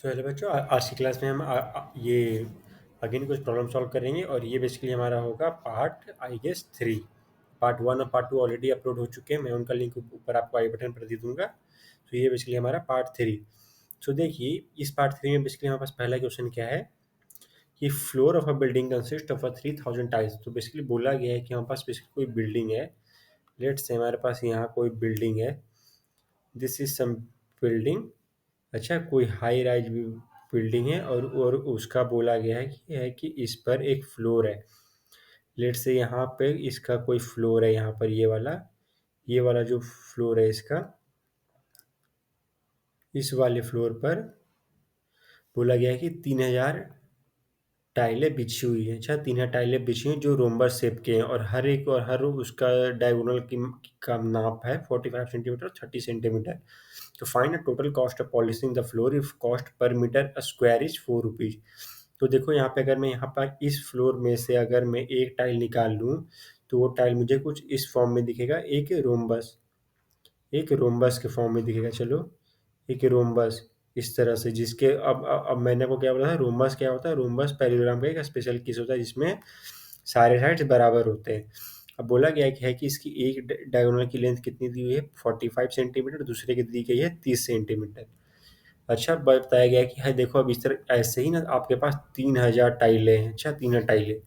Hello बच्चों, आज की क्लास में हम ये अगेन कुछ प्रॉब्लम सॉल्व करेंगे और ये बेसिकली हमारा होगा पार्ट आई गेस 3। पार्ट 1 और पार्ट 2 ऑलरेडी अपलोड हो चुके हैं। मैं उनका लिंक ऊपर आपको आई बटन पर दे दूंगा। तो ये बेसिकली हमारा पार्ट 3। सो देखिए, इस पार्ट 3 में बेसिकली हमारे पास पहला क्वेश्चन क्या है कि floor of a building consist of a 3000 tiles. तो बेसिकली बोला गया है कि हमारे पास बेसिकली कोई बिल्डिंग है। लेट्स से हमारे पास यहाँ कोई बिल्डिंग है। This is some building. अच्छा, कोई हाई राइज बिल्डिंग है और उसका बोला गया है कि इस पर एक फ्लोर है। लेट से यहाँ पे इसका कोई फ्लोर है, यहाँ पर ये वाला जो फ्लोर है इसका, इस वाले फ्लोर पर बोला गया है कि 3000 टाइलें बिछी हुई है। अच्छा, 3000 टाइलें बिछी हैं जो रोम्बस शेप के हैं और हर उसका डायगोनल का नाप है 45 सेंटीमीटर 30 सेंटीमीटर। तो find the total cost of polishing the floor if cost per metre square is 4 rupees. तो देखो यहाँ पे, अगर मैं यहाँ पर इस फ्लोर में से अगर मैं एक टाइल निकाल लूँ तो वो टाइल मुझे कुछ इस फॉर्म में दिखेगा, एक रोम्बस के फॉर्म में दिखेगा। चलो, एक रोम्बस इस तरह से, जिसके अब मैंने आपको क्या बोला था, रोम्बस क्या होता है? रोम्बस पैरेललोग्राम का एक स्पेशल केस होता है जिसमें सारे साइड्स बराबर होते हैं। अब बोला गया है कि इसकी एक डायगोनल की लेंथ कितनी दी हुई है 45 सेंटीमीटर, दूसरे की दी गई है 30 सेंटीमीटर। अच्छा, बताया गया है कि है देखो, अब इस तरह ऐसे ही ना आपके पास 3000 टाइलें हैं। अच्छा, 3000 टाइलें।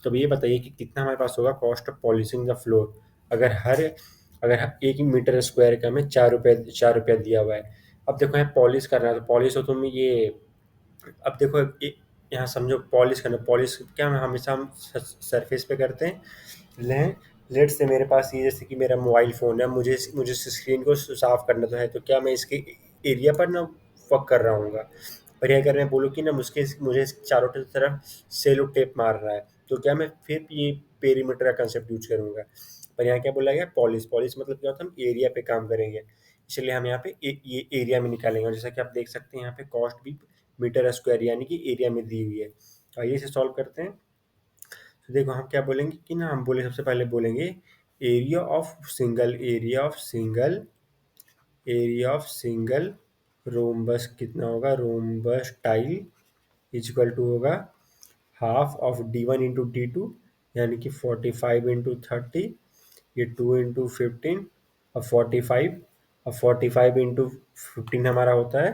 तो अब ये बताइए कि कितना हमारे पास होगा cost of polishing the floor, अगर अगर 1 मीटर स्क्वायर का हमें 4 रुपया दिया हुआ है। अब देखो यहाँ पॉलिश करना है, तो पॉलिश हो तुम ये, अब देखो यहाँ समझो, पॉलिश करना, पॉलिश क्या हम हमेशा सरफेस पे करते हैं। लें लेट से मेरे पास ये, जैसे कि मेरा मोबाइल फ़ोन है, मुझे मुझे स्क्रीन को साफ करना तो है, तो क्या मैं इसके एरिया पर ना वर्क कर रहा हूँगा। पर ये अगर मैं बोलूँ कि ना मुझे चारों तरफ सेलो टेप मार रहा है, तो क्या मैं फिर ये पेरीमीटर का कंसेप्ट यूज करूँगा। पर यहाँ क्या बोला गया, पॉलिश। पॉलिश मतलब क्या होता है, हम एरिया पे काम करेंगे। इसलिए हम यहाँ पे ये एरिया में निकालेंगे। और जैसा कि आप देख सकते हैं यहाँ पे कॉस्ट भी मीटर स्क्वायर यानी कि एरिया में दी हुई है। तो आइए इसे सॉल्व करते हैं। तो देखो, हम क्या बोलेंगे कि ना, हम बोले सबसे पहले बोलेंगे एरिया ऑफ सिंगल रोम्बस कितना होगा, रोम्बस टाइल इक्वल टू होगा half of D1 into D2, यानी कि 45 इंटू 30, ये 2 इंटू 15 और 45, और 45 इंटू 15 हमारा होता है,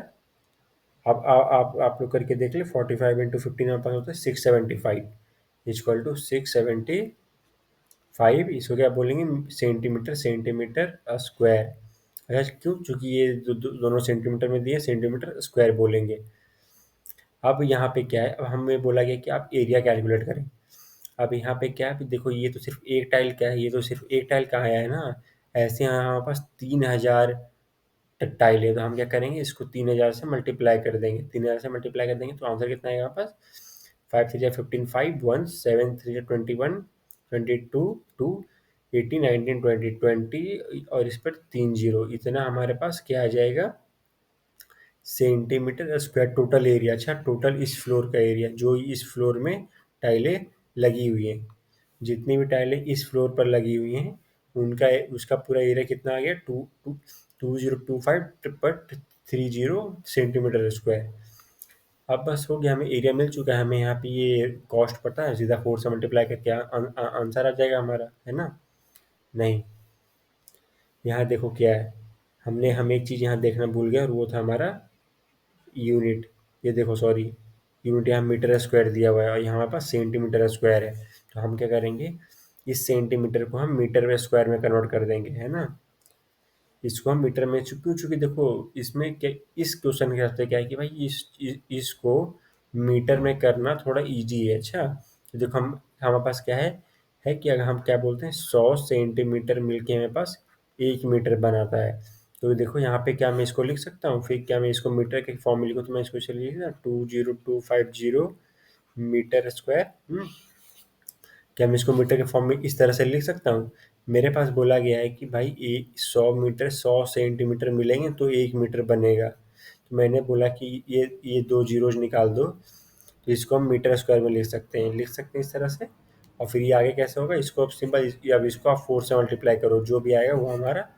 अब आप लोग करके देख ले, 45 इंटू 15 हमारे पास होता है 675 इक्वल टू 675। इसको क्या बोलेंगे, सेंटीमीटर सेंटीमीटर स्क्वायर। अच्छा, क्यों? चूंकि ये दोनों सेंटीमीटर में दिए, सेंटीमीटर स्क्वायर बोलेंगे। अब यहाँ पे क्या है, अब हमें बोला गया कि आप एरिया कैलकुलेट करें। अब यहाँ पे क्या है, देखो ये तो सिर्फ एक टाइल, क्या है, ये तो सिर्फ एक टाइल कहाँ आया है ना। ऐसे यहाँ हमारे पास 3000 टाइल है, तो हम क्या करेंगे, इसको 3000 से मल्टीप्लाई कर देंगे। 3000 से मल्टीप्लाई कर देंगे तो आंसर कितना आएगा हमारे पास, 5 3 15 5 1 7 3 21 22 2 18 19 20 20, और इस पर 3 जीरो, इतना हमारे पास क्या आ जाएगा, सेंटीमीटर स्क्वायर टोटल एरिया। अच्छा, टोटल इस फ्लोर का एरिया, जो इस फ्लोर में टाइलें लगी हुई हैं, जितनी भी टाइलें इस फ्लोर पर लगी हुई हैं, उनका उसका पूरा एरिया कितना आ गया, 2025.30 सेंटीमीटर स्क्वायर। अब बस हो गया, हमें एरिया मिल चुका है, हमें यहाँ पे ये कॉस्ट पता है, सीधा 4 से मल्टीप्लाई करके आंसर आ जाएगा हमारा, है ना। नहीं, यहाँ देखो क्या है, हम एक चीज़ यहाँ देखना भूल गए, और वो था हमारा यूनिट। ये देखो, सॉरी, यूनिट यहाँ मीटर स्क्वायर दिया हुआ है और यहाँ हमारे पास सेंटीमीटर स्क्वायर है। तो हम क्या करेंगे, इस सेंटीमीटर को हम मीटर में स्क्वायर में कन्वर्ट कर देंगे, है ना। इसको हम मीटर में, चूंकि देखो इसमें क्या, इस क्वेश्चन के हिसाब से क्या है कि भाई इसको मीटर में करना थोड़ा इजी है। अच्छा, तो देखो हमारे पास क्या है कि अगर हम क्या बोलते हैं, 100 सेंटीमीटर मिलके हमारे पास 1 मीटर बनाता है। तो देखो यहाँ पे क्या मैं इसको लिख सकता हूँ, फिर क्या मैं इसको मीटर के फॉर्म में लिखूँ, तो मैं इसको चलिए लिख 20250 मीटर स्क्वायर। क्या मैं इसको मीटर के फॉर्म में इस तरह से लिख सकता हूँ। मेरे पास बोला गया है कि भाई 100 सेंटीमीटर मिलेंगे तो 1 मीटर बनेगा। तो मैंने बोला कि ये दो जीरोज निकाल दो, तो इसको हम मीटर स्क्वायर में लिख सकते हैं इस तरह से। और फिर ये आगे कैसे होगा, इसको अब सिंपल, अब इसको आप 4 से मल्टीप्लाई करो, जो भी आएगा वो हमारा,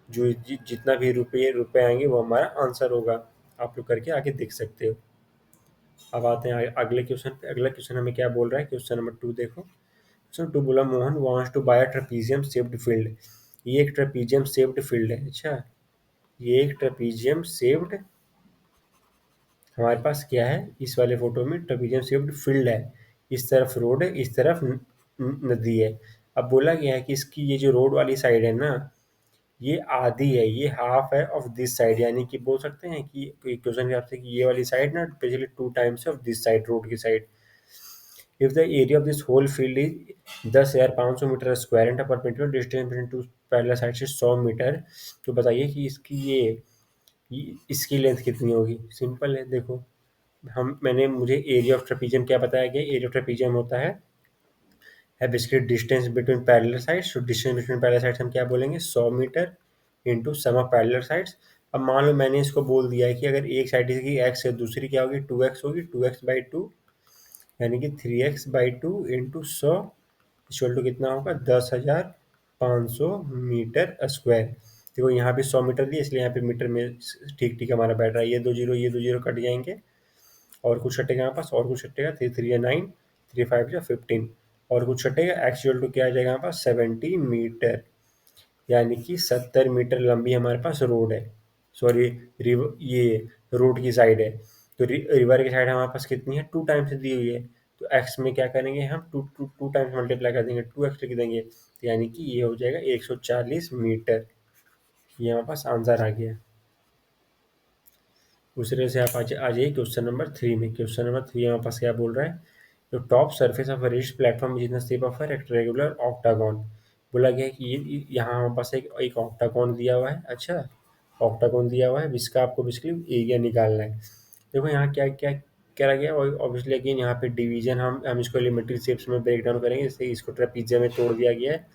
जो जितना भी रुपये रुपये आएंगे वो हमारा आंसर होगा। आप लोग करके आगे देख सकते हो। अब आते हैं अगले क्वेश्चन पे। अगला क्वेश्चन हमें क्या बोल रहा है, क्वेश्चन नंबर 2 देखो। क्वेश्चन 2 बोला Mohan wants to buy a trapezium shaped field. ये एक ट्रेपीजियम शेप्ड फील्ड है। अच्छा, ये एक ट्रेपीजियम शेप्ड हमारे पास क्या है, इस वाले फोटो में ट्रेपीजियम शेप्ड फील्ड है। इस तरफ रोड है, इस तरफ नदी है। अब बोला गया है कि इसकी ये जो रोड वाली साइड है ना, ये आधी है, ये हाफ है ऑफ दिस साइड, यानी कि बोल सकते हैं कि क्वेश्चन के हिसाब से कि ये वाली साइड ना basically 2 times of this side, road की side. If the area of this whole field is 10,500 metre square and perpendicular distance between two parallel side से 100 मीटर, तो बताइए कि इसकी इसकी लेंथ कितनी होगी। सिंपल है, देखो मुझे एरिया ऑफ ट्रेपीजियम क्या बताया गया। एरिया ऑफ ट्रेपीजियम होता है basically distance between parallel sides. तो डिस्टेंस बिटवीन पैरेलल साइड्स हम क्या बोलेंगे, 100 metre into sum of parallel sides. अब मान लो मैंने इसको बोल दिया है कि अगर एक साइड इसकी एक्स है, दूसरी क्या होगी, 2x होगी, 2x/2, यानी कि 3x/2 इंटू 100 इक्वल टू कितना होगा, 10,500 मीटर स्क्वायर। देखो यहाँ पे 100 मीटर दिया, इसलिए यहाँ पे मीटर में ठीक ठीक हमारा बैठ रहा है। ये दो जीरो कट जाएंगे, और कुछ छटेगा यहाँ पास, और कुछ छटेगा, 3×3 = 9, 3×5 = 15, और कुछ छटेगा, एक्चुअल टू क्या आ जाएगा यहाँ पास, 70 मीटर, यानी कि 70 मीटर लंबी हमारे पास रोड है। सॉरी, ये रोड की साइड है। तो रिवर की साइड हमारे पास कितनी है, 2 टाइम्स दी हुई है। तो एक्स में क्या करेंगे हम, टू टाइम्स मल्टीप्लाई कर देंगे, 2x लिख देंगे, यानी कि ये हो जाएगा 140 मीटर। ये हमारे पास आंसर आ गया। दूसरे से आप आ जाइए क्वेश्चन नंबर 3 में। क्वेश्चन नंबर 3 हमारे पास क्या बोल रहा है, तो top surface of raised platform is in the shape of a rectangular octagon. बोला गया है कि यहाँ हमारे पास एक ऑक्टागोन दिया हुआ है। अच्छा, ऑक्टागोन दिया हुआ है, जिसका आपको बेसिकली एरिया निकालना है। देखो यहाँ क्या क्या करा गया, और ऑब्वियसली अगेन यहाँ पे डिवीजन हम इसको एलिमेंट्री शेप्स में ब्रेक डाउन करेंगे। जैसे इसको ट्रेपीजियम में तोड़ दिया गया है,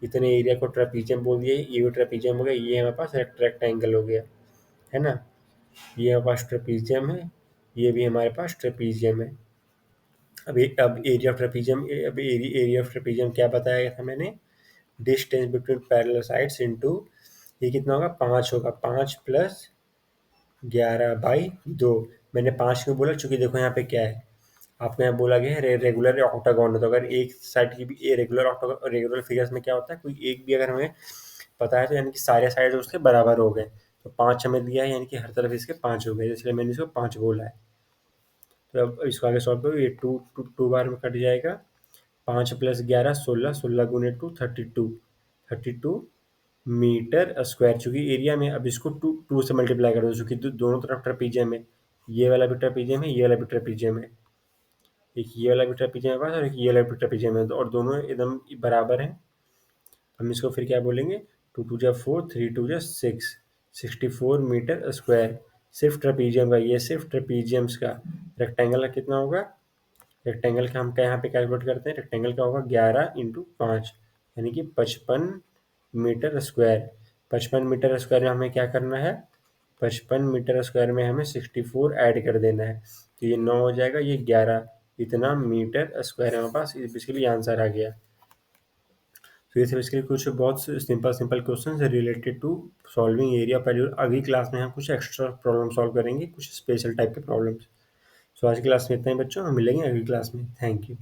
इतने एरिया को ट्रेपीजियम बोल दिया है, ये भी ट्रेपीजियम हो गया, ये हमारे पास रेक्टेंगल हो गया, है ना। ये हमारे पास ट्रेपीजियम है, ये भी हमारे पास ट्रेपीजियम है। अब एरिया ऑफ ट्रेपीजियम, अब एरिया ऑफ ट्रेपीजियम क्या बताया गया था मैंने, distance between parallel sides into, ये कितना होगा, 5 होगा, 5 + 11/2। मैंने 5 क्यों बोला, चूंकि देखो यहाँ पे क्या है, आपको यहाँ बोला गया है रेगुलर ऑक्टागोन है, तो अगर एक साइड की भी रेगुलर फिगर्स में क्या होता है, कोई एक भी अगर हमें पता है तो यानी कि सारे साइड उसके बराबर हो गए। तो 5 हमें दिया है, यानी कि हर तरफ इसके 5 हो गए, इसलिए मैंने इसको 5 बोला है। तो अब इसको आगे सॉल्व करो, ये टू बार में कट जाएगा, 5 + 11 16, 16 × 2 32 मीटर स्क्वायर। चूंकि एरिया में, अब इसको टू से मल्टीप्लाई कर दो, चूंकि दोनों तरफ ट्रेपीजियम है, ये वाला भी ट्रेपीजियम है, ये वाला भी ट्रेपीजियम है, एक ये वाला भी ट्रेपीजियम है पास, और एक ये वाला भी ट्रेपीजियम है, और दोनों एकदम बराबर है। हम इसको फिर क्या बोलेंगे, 2×2 = 4, 3×2 = 6, 64 मीटर स्क्वायर। सिर्फ ट्रेपीजियम का, ये सिर्फ ट्रेपीजियम्स का। रेक्टेंगल का कितना होगा, रेक्टेंगल का हम क्या यहाँ पे कैलकुलेट करते हैं, रेक्टेंगल का होगा 11×5, यानी कि 55 मीटर स्क्वायर। 55 मीटर स्क्वायर में हमें क्या करना है, 55 मीटर स्क्वायर में हमें 64 ऐड कर देना है, तो ये 9 हो जाएगा, ये 11, इतना मीटर स्क्वायर हमारे पास बेसिकली आंसर आ गया। तो ये थे बेसिकली कुछ बहुत simple simple question related to solving area parallel. अगली क्लास में हम कुछ एक्स्ट्रा प्रॉब्लम सॉल्व करेंगे, कुछ स्पेशल टाइप के प्रॉब्लम्स। सो आज की क्लास में इतना ही बच्चों, हम मिलेंगे अगली क्लास में। Thank you.